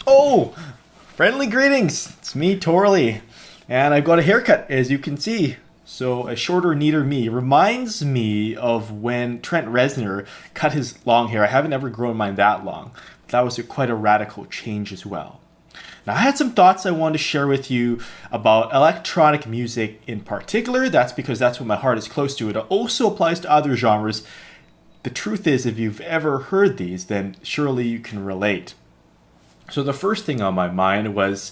Oh, friendly greetings. It's me, Torley. And I've got a haircut, as you can see. So a shorter, neater me reminds me of when Trent Reznor cut his long hair. I haven't ever grown mine that long. That was quite a radical change as well. Now, I had some thoughts I wanted to share with you about electronic music in particular. That's because that's what my heart is close to. It also applies to other genres. The truth is, if you've ever heard these, then surely you can relate. So the first thing on my mind was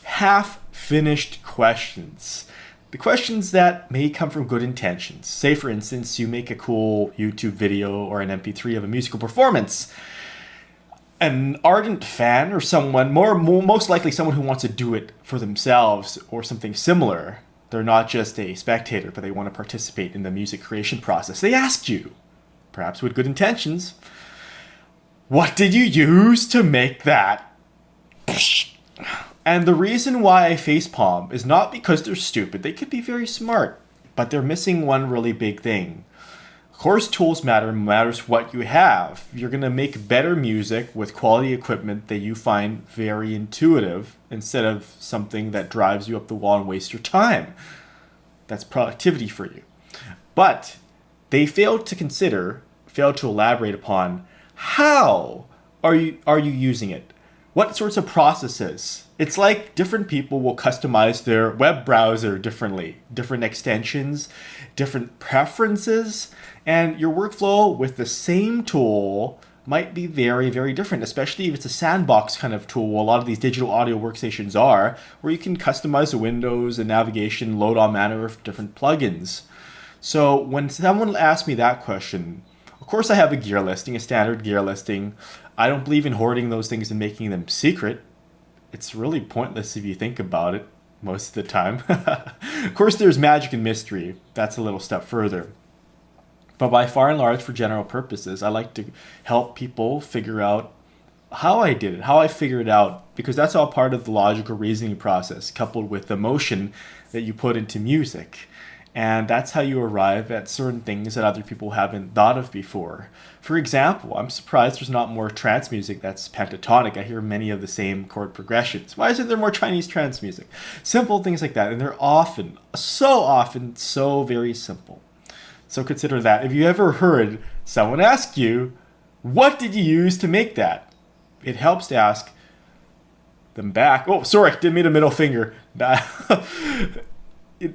half-finished questions. The questions that may come from good intentions. Say, for instance, you make a cool YouTube video or an MP3 of a musical performance. An ardent fan or someone, most likely someone who wants to do it for themselves or something similar. They're not just a spectator, but they want to participate in the music creation process. They ask you, perhaps with good intentions, what did you use to make that? And the reason why I facepalm is not because they're stupid. They could be very smart, but they're missing one really big thing. Of course, tools matters what you have. You're going to make better music with quality equipment that you find very intuitive instead of something that drives you up the wall and wastes your time. That's productivity for you. But they failed to elaborate upon how are you using it? What sorts of processes? It's like different people will customize their web browser differently, different extensions, different preferences, and your workflow with the same tool might be very, very different, especially if it's a sandbox kind of tool. A lot of these digital audio workstations are, where you can customize the windows and navigation, load all manner of different plugins. So when someone asks me that question, of course I have a gear listing, a standard gear listing. I don't believe in hoarding those things and making them secret. It's really pointless if you think about it most of the time. Of course, there's magic and mystery. That's a little step further. But by far and large, for general purposes, I like to help people figure out how I did it, how I figured it out, because that's all part of the logical reasoning process, coupled with the emotion that you put into music. And that's how you arrive at certain things that other people haven't thought of before. For example, I'm surprised there's not more trance music that's pentatonic. I hear many of the same chord progressions. Why isn't there more Chinese trance music? Simple things like that. And they're often, so very simple. So consider that. If you ever heard someone ask you, what did you use to make that? It helps to ask them back. Oh, sorry, didn't mean a middle finger.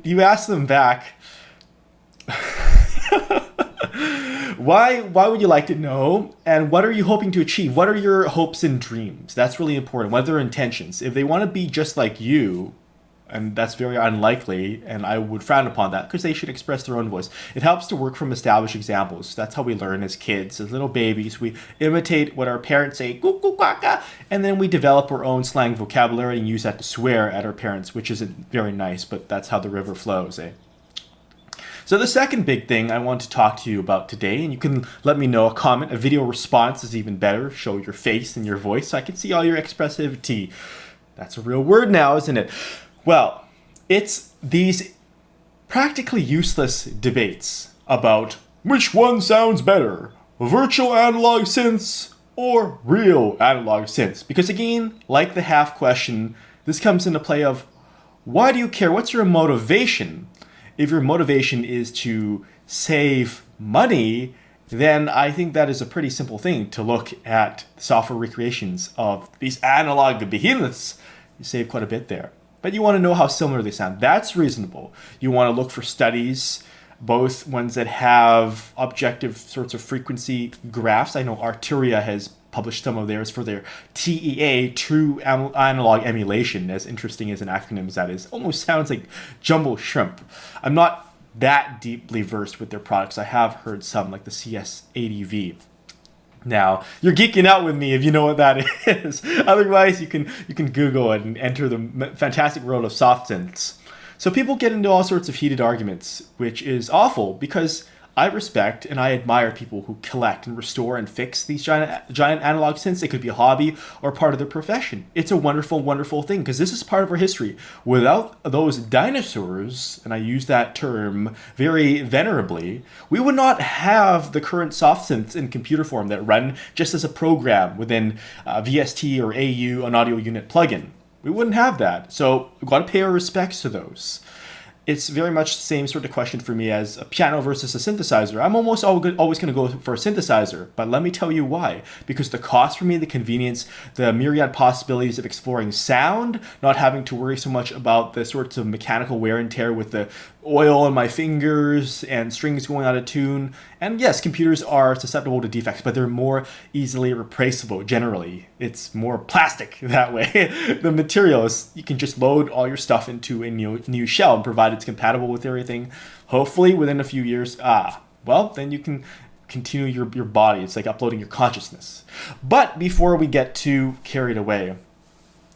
You ask them back, why would you like to know, and what are you hoping to achieve? What are your hopes and dreams? That's really important. What are their intentions? If they want to be just like you, and that's very unlikely, and I would frown upon that, because they should express their own voice. It helps to work from established examples. That's how we learn as kids, as little babies. We imitate what our parents say, "Goo, goo, quacka," and then we develop our own slang vocabulary and use that to swear at our parents, which isn't very nice, but that's how the river flows, eh? So the second big thing I want to talk to you about today, and you can let me know, a comment, a video response is even better. Show your face and your voice so I can see all your expressivity. That's a real word now, isn't it? Well, it's these practically useless debates about which one sounds better, virtual analog synths or real analog synths. Because again, like the half question, this comes into play of, why do you care? What's your motivation? If your motivation is to save money, then I think that is a pretty simple thing to look at software recreations of these analog behemoths. You save quite a bit there. But you want to know how similar they sound. That's reasonable. You want to look for studies, both ones that have objective sorts of frequency graphs. I know Arturia has published some of theirs for their TEA, True Analog Emulation, as interesting as an acronym as that is. Almost sounds like jumbo shrimp. I'm not that deeply versed with their products. I have heard some, like the CS80V. Now, you're geeking out with me if you know what that is. Otherwise, you can Google it and enter the fantastic world of soft synths. So people get into all sorts of heated arguments, which is awful because I respect and I admire people who collect and restore and fix these giant analog synths. It could be a hobby or part of their profession. It's a wonderful, wonderful thing because this is part of our history. Without those dinosaurs, and I use that term very venerably, we would not have the current soft synths in computer form that run just as a program within VST or AU, an audio unit plugin. We wouldn't have that. So we've got to pay our respects to those. It's very much the same sort of question for me as a piano versus a synthesizer. I'm almost always going to go for a synthesizer, but let me tell you why. Because the cost for me, the convenience, the myriad possibilities of exploring sound, not having to worry so much about the sorts of mechanical wear and tear with the oil on my fingers and strings going out of tune. And yes, computers are susceptible to defects, but they're more easily replaceable generally. It's more plastic that way. The materials, you can just load all your stuff into a new shell and provide it's compatible with everything. Hopefully within a few years, well, then you can continue your body. It's like uploading your consciousness. But before we get too carried away,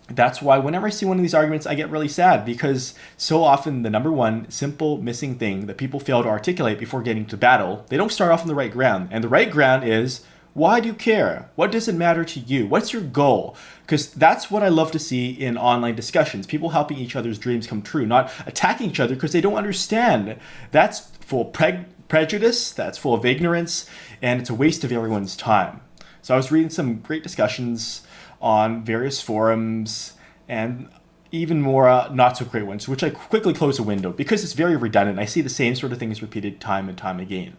that's why whenever I see one of these arguments, I get really sad because so often the number one simple missing thing that people fail to articulate before getting to battle, they don't start off on the right ground. And the right ground is, why do you care? What does it matter to you? What's your goal? Because that's what I love to see in online discussions. People helping each other's dreams come true, not attacking each other because they don't understand. That's full of prejudice, that's full of ignorance, and it's a waste of everyone's time. So I was reading some great discussions on various forums and even more not so great ones, which I quickly close the window because it's very redundant. I see the same sort of things repeated time and time again.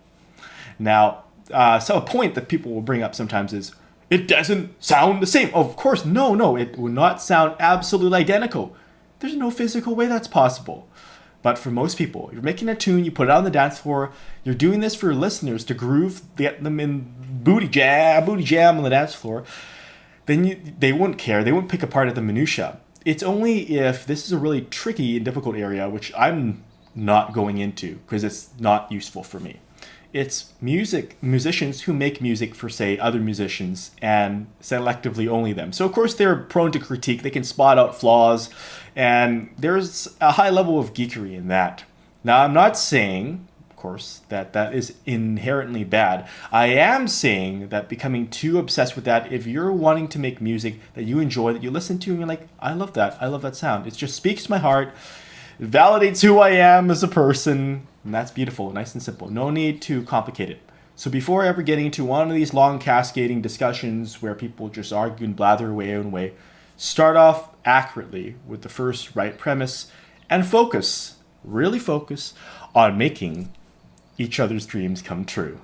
Now, so a point that people will bring up sometimes is, it doesn't sound the same. Of course, no, it will not sound absolutely identical. There's no physical way that's possible. But for most people, you're making a tune, you put it on the dance floor, you're doing this for your listeners to groove, get them in booty jam on the dance floor, then they won't care. They won't pick apart at the minutia. It's only if this is a really tricky and difficult area, which I'm not going into because it's not useful for me. It's musicians who make music for, say, other musicians and selectively only them. So, of course, they're prone to critique. They can spot out flaws, and there's a high level of geekery in that. Now, I'm not saying, of course, that is inherently bad. I am saying that becoming too obsessed with that, if you're wanting to make music that you enjoy, that you listen to, and you're like, I love that sound. It just speaks to my heart. It validates who I am as a person. And that's beautiful, nice and simple. No need to complicate it. So before ever getting into one of these long cascading discussions where people just argue and blather away their own way, start off accurately with the first right premise and really focus on making each other's dreams come true.